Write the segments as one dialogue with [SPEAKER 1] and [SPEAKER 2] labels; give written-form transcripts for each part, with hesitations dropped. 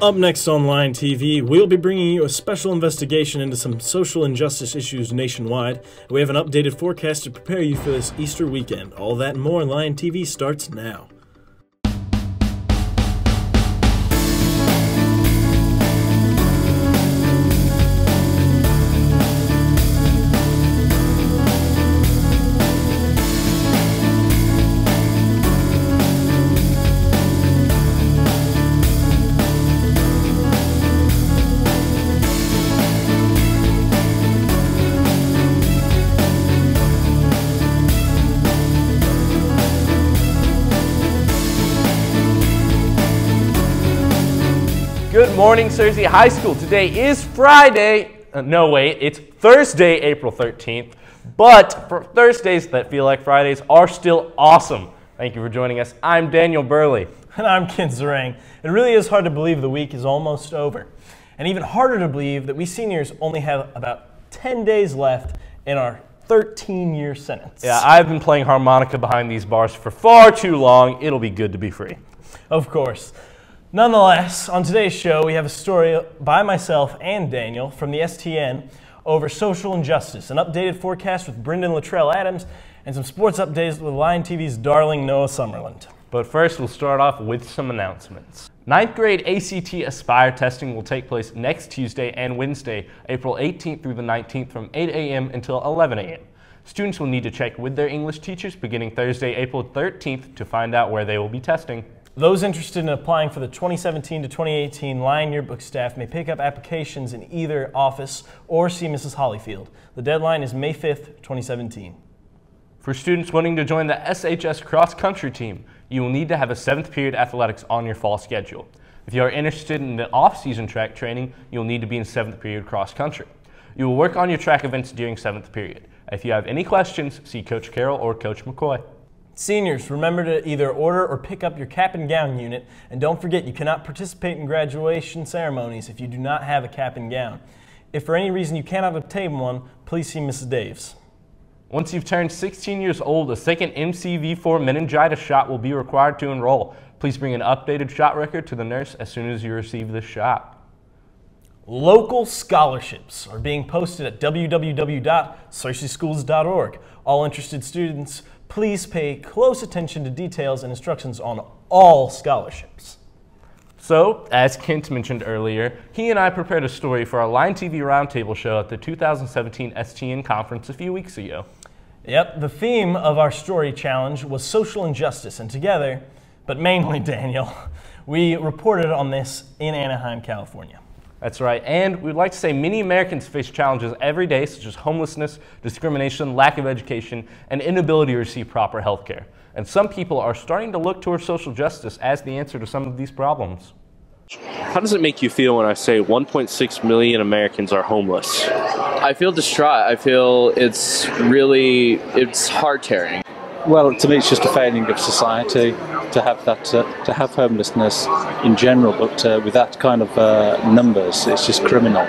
[SPEAKER 1] Up next on Line TV, we'll be bringing you a special investigation into some social injustice issues nationwide. We have an updated forecast to prepare you for this Easter weekend. All that and more. Line TV starts now.
[SPEAKER 2] Good morning, Searcy High School. Today is Friday. No, wait, it's Thursday, April 13th. But for Thursdays that feel like Fridays are still awesome. Thank you for joining us. I'm Daniel Burley.
[SPEAKER 1] And I'm Ken Zarang. It really is hard to believe the week is almost over. And even harder to believe that we seniors only have about 10 days left in our 13-year sentence.
[SPEAKER 2] Yeah, I've been playing harmonica behind these bars for far too long. It'll be good to be free.
[SPEAKER 1] Of course. Nonetheless, on today's show, we have a story by myself and Daniel from the STN over social injustice, an updated forecast with Brendan Luttrell Adams, and some sports updates with Line TV's darling Noah Summerland.
[SPEAKER 2] But first, we'll start off with some announcements. 9th grade ACT Aspire testing will take place next Tuesday and Wednesday, April 18th through the 19th from 8 a.m. until 11 a.m. Students will need to check with their English teachers beginning Thursday, April 13th to find out where they will be testing.
[SPEAKER 1] Those interested in applying for the 2017 to 2018 Line Yearbook staff may pick up applications in either office or see Mrs. Hollyfield. The deadline is May 5th, 2017.
[SPEAKER 2] For students wanting to join the SHS cross country team, you will need to have a 7th period athletics on your fall schedule. If you are interested in the off-season track training, you'll need to be in 7th period cross country. You will work on your track events during 7th period. If you have any questions, see Coach Carroll or Coach McCoy.
[SPEAKER 1] Seniors, remember to either order or pick up your cap and gown unit, and don't forget you cannot participate in graduation ceremonies if you do not have a cap and gown. If for any reason you cannot obtain one, please see Mrs. Daves.
[SPEAKER 2] Once you've turned 16 years old, a second MCV4 meningitis shot will be required to enroll. Please bring an updated shot record to the nurse as soon as you receive the shot.
[SPEAKER 1] Local scholarships are being posted at www.searcyschools.org. All interested students, please pay close attention to details and instructions on all scholarships.
[SPEAKER 2] So, as Kent mentioned earlier, he and I prepared a story for our Line TV Roundtable show at the 2017 STN conference a few weeks ago.
[SPEAKER 1] Yep, the theme of our story challenge was social injustice, and together, but mainly Daniel, we reported on this in Anaheim, California.
[SPEAKER 2] That's right, and we'd like to say many Americans face challenges every day, such as homelessness, discrimination, lack of education, and inability to receive proper health care. And some people are starting to look towards social justice as the answer to some of these problems.
[SPEAKER 3] How does it make you feel when I say 1.6 million Americans are homeless?
[SPEAKER 4] I feel distraught. I feel it's heart-tearing.
[SPEAKER 5] Well, to me, it's just a failing of society to have that, to have homelessness in general, but with that kind of numbers, it's just criminal.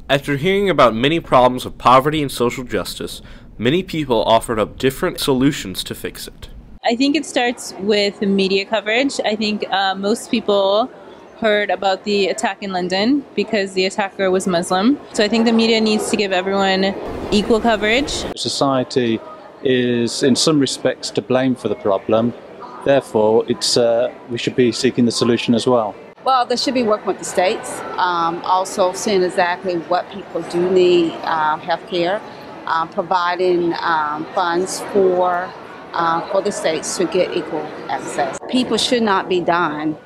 [SPEAKER 3] After hearing about many problems of poverty and social justice, many people offered up different solutions to fix it.
[SPEAKER 6] I think it starts with media coverage. I think most people heard about the attack in London because the attacker was Muslim. So I think the media needs to give everyone equal coverage. Society
[SPEAKER 5] is in some respects to blame for the problem. Therefore, we should be seeking the solution as well.
[SPEAKER 7] Well, there should be working with the states, also seeing exactly what people do need health care, providing funds for the states to get equal access. People should not be dying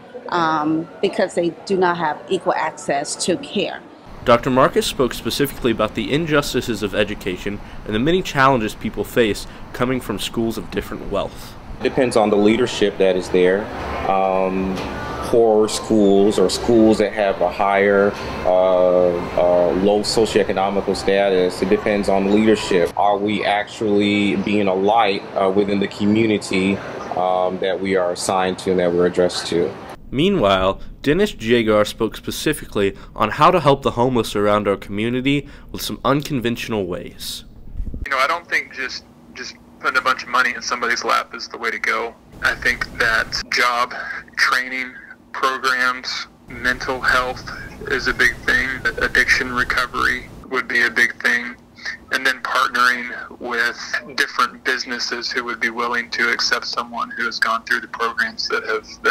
[SPEAKER 7] because they do not have equal access to care.
[SPEAKER 3] Dr. Marcus spoke specifically about the injustices of education and the many challenges people face coming from schools of different wealth.
[SPEAKER 8] It depends on the leadership that is there. Poor schools or schools that have a higher low socioeconomical status, it depends on leadership. Are we actually being a light within the community that we are assigned to and that we're addressed to?
[SPEAKER 3] Meanwhile, Dennis Jagar spoke specifically on how to help the homeless around our community with some unconventional ways.
[SPEAKER 9] You know, I don't think just putting a bunch of money in somebody's lap is the way to go. I think that job training programs mental health is a big thing. Addiction recovery would be a big thing. And then partnering with different businesses who would be willing to accept someone who has gone through the programs that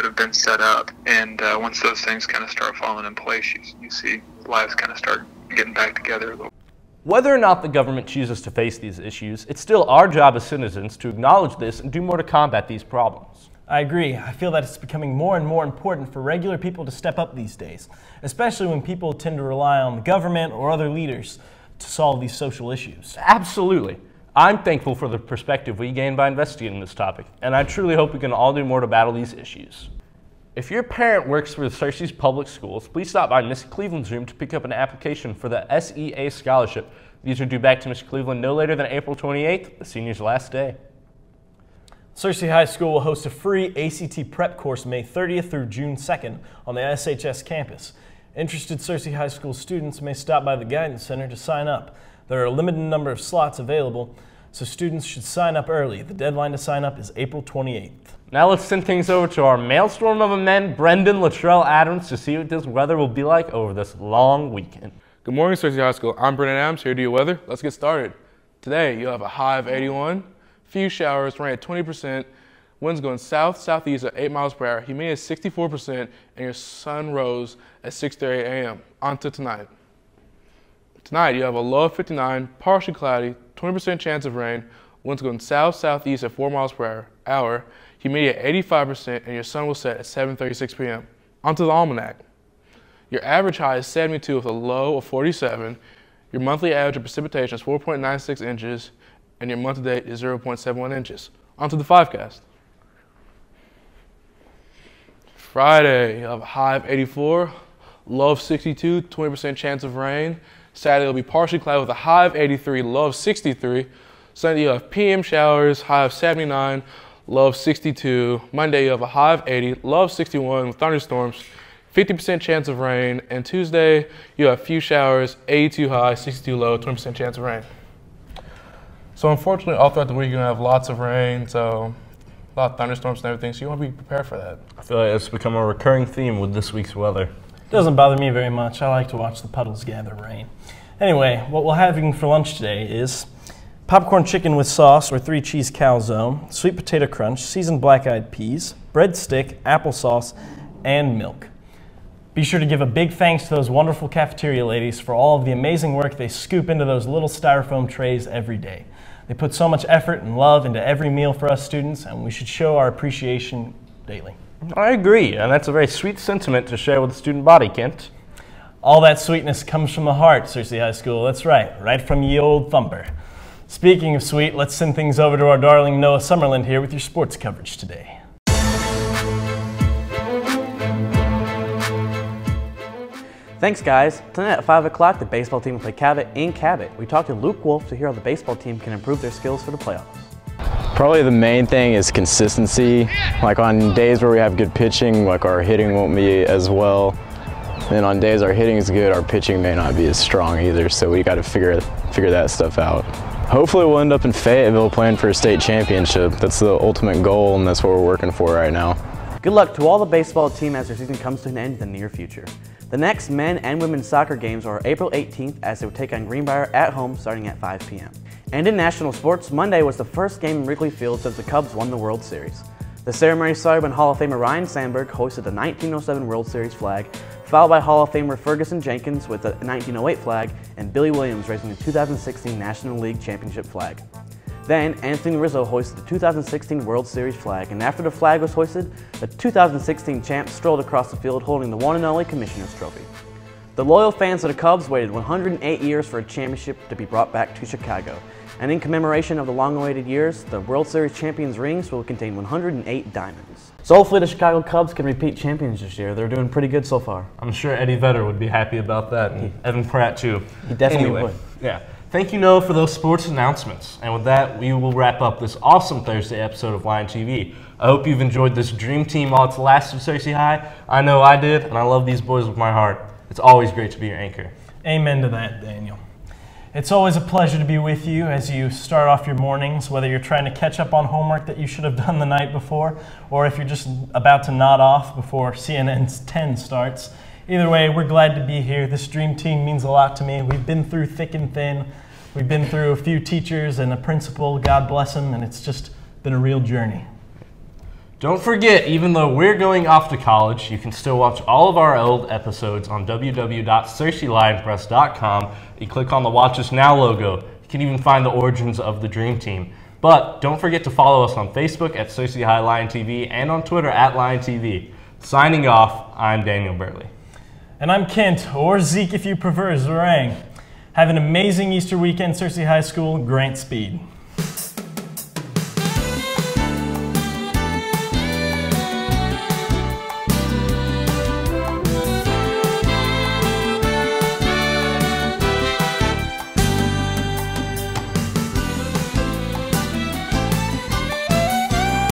[SPEAKER 9] have been set up. And once those things kind of start falling in place, you see lives kind of start getting back together a little.
[SPEAKER 2] Whether or not the government chooses to face these issues, it's still our job as citizens to acknowledge this and do more to combat these problems.
[SPEAKER 1] I agree. I feel that it's becoming more and more important for regular people to step up these days, especially when people tend to rely on the government or other leaders to solve these social issues.
[SPEAKER 2] Absolutely. I'm thankful for the perspective we gained by investigating this topic, and I truly hope we can all do more to battle these issues. If your parent works for the Searcy's public schools, please stop by Miss Cleveland's room to pick up an application for the SEA scholarship. These are due back to Miss Cleveland no later than April 28th, the senior's last day.
[SPEAKER 1] Searcy High School will host a free ACT prep course May 30th through June 2nd on the SHS campus. Interested Searcy High School students may stop by the Guidance Center to sign up. There are a limited number of slots available, so students should sign up early. The deadline to sign up is April 28th.
[SPEAKER 2] Now let's send things over to our maelstrom of a man, Brendan Luttrell Adams, to see what this weather will be like over this long weekend.
[SPEAKER 10] Good morning, Searcy High School. I'm Brendan Adams, here to do your weather. Let's get started. Today, you'll have a high of 81, few showers, rain at 20%, winds going south-southeast at 8 miles per hour, humidity at 64%, and your sun rose at 6:30 a.m. On to tonight. Tonight, you have a low of 59, partially cloudy, 20% chance of rain, winds going south-southeast at 4 miles per hour, humidity at 85%, and your sun will set at 7:36 p.m. Onto the almanac. Your average high is 72 with a low of 47. Your monthly average of precipitation is 4.96 inches, and your month to date is 0.71 inches. Onto the 5cast. Friday, you have a high of 84, low of 62, 20% chance of rain. Saturday will be partially cloudy with a high of 83, low of 63. Sunday, you have PM showers, high of 79, low of 62. Monday, you have a high of 80, low of 61 with thunderstorms, 50% chance of rain. And Tuesday, you have few showers, 82 high, 62 low, 20% chance of rain. So unfortunately, all throughout the week, you're going to have lots of rain, so a lot of thunderstorms and everything, so you want to be prepared for that.
[SPEAKER 2] I feel like it's become a recurring theme with this week's weather.
[SPEAKER 1] It doesn't bother me very much. I like to watch the puddles gather rain. Anyway, what we're having for lunch today is popcorn chicken with sauce or 3-cheese calzone, sweet potato crunch, seasoned black-eyed peas, breadstick, applesauce, and milk. Be sure to give a big thanks to those wonderful cafeteria ladies for all of the amazing work they scoop into those little styrofoam trays every day. They put so much effort and love into every meal for us students, and we should show our appreciation daily.
[SPEAKER 2] I agree, and that's a very sweet sentiment to share with the student body, Kent.
[SPEAKER 1] All that sweetness comes from the heart, Searcy High School. That's right from ye old thumper. Speaking of sweet, let's send things over to our darling Noah Summerland here with your sports coverage today.
[SPEAKER 11] Thanks, guys. Tonight at 5 o'clock, the baseball team will play Cabot in Cabot. We talked to Luke Wolf to hear how the baseball team can improve their skills for the playoffs.
[SPEAKER 12] Probably the main thing is consistency. Like on days where we have good pitching, like our hitting won't be as well. And on days our hitting is good, our pitching may not be as strong either. So we got to figure that stuff out. Hopefully we'll end up in Fayetteville playing for a state championship. That's the ultimate goal, and that's what we're working for right now.
[SPEAKER 11] Good luck to all the baseball team as their season comes to an end in the near future. The next men and women's soccer games are April 18th as they will take on Greenbrier at home starting at 5 p.m. And in national sports, Monday was the first game in Wrigley Field since the Cubs won the World Series. The ceremony started when Hall of Famer Ryan Sandberg hoisted the 1907 World Series flag, followed by Hall of Famer Ferguson Jenkins with the 1908 flag, and Billy Williams raising the 2016 National League Championship flag. Then, Anthony Rizzo hoisted the 2016 World Series flag, and after the flag was hoisted, the 2016 champs strolled across the field holding the one and only Commissioner's Trophy. The loyal fans of the Cubs waited 108 years for a championship to be brought back to Chicago, and in commemoration of the long-awaited years, the World Series champions' rings will contain 108 diamonds. So hopefully the Chicago Cubs can repeat champions this year. They're doing pretty good so far.
[SPEAKER 2] I'm sure Eddie Vedder would be happy about that, and Evan Pratt too.
[SPEAKER 11] He definitely would.
[SPEAKER 2] Yeah. Thank you, Noah, for those sports announcements. And with that, we will wrap up this awesome Thursday episode of Lion TV. I hope you've enjoyed this dream team while it's lasted, Searcy High. I know I did, and I love these boys with my heart. It's always great to be your anchor.
[SPEAKER 1] Amen to that, Daniel. It's always a pleasure to be with you as you start off your mornings, whether you're trying to catch up on homework that you should have done the night before, or if you're just about to nod off before CNN's 10 starts. Either way, we're glad to be here. This dream team means a lot to me. We've been through thick and thin. We've been through a few teachers and a principal, God bless them, and it's just been a real journey.
[SPEAKER 2] Don't forget, even though we're going off to college, you can still watch all of our old episodes on www.cerseiLionPress.com. You click on the Watch Us Now logo. You can even find the origins of the Dream Team. But don't forget to follow us on Facebook at Cersei High Lion TV and on Twitter at Lion TV. Signing off, I'm Daniel Burley.
[SPEAKER 1] And I'm Kent, or Zeke if you prefer, Zerang. Have an amazing Easter weekend, Cersei High School, Grant Speed.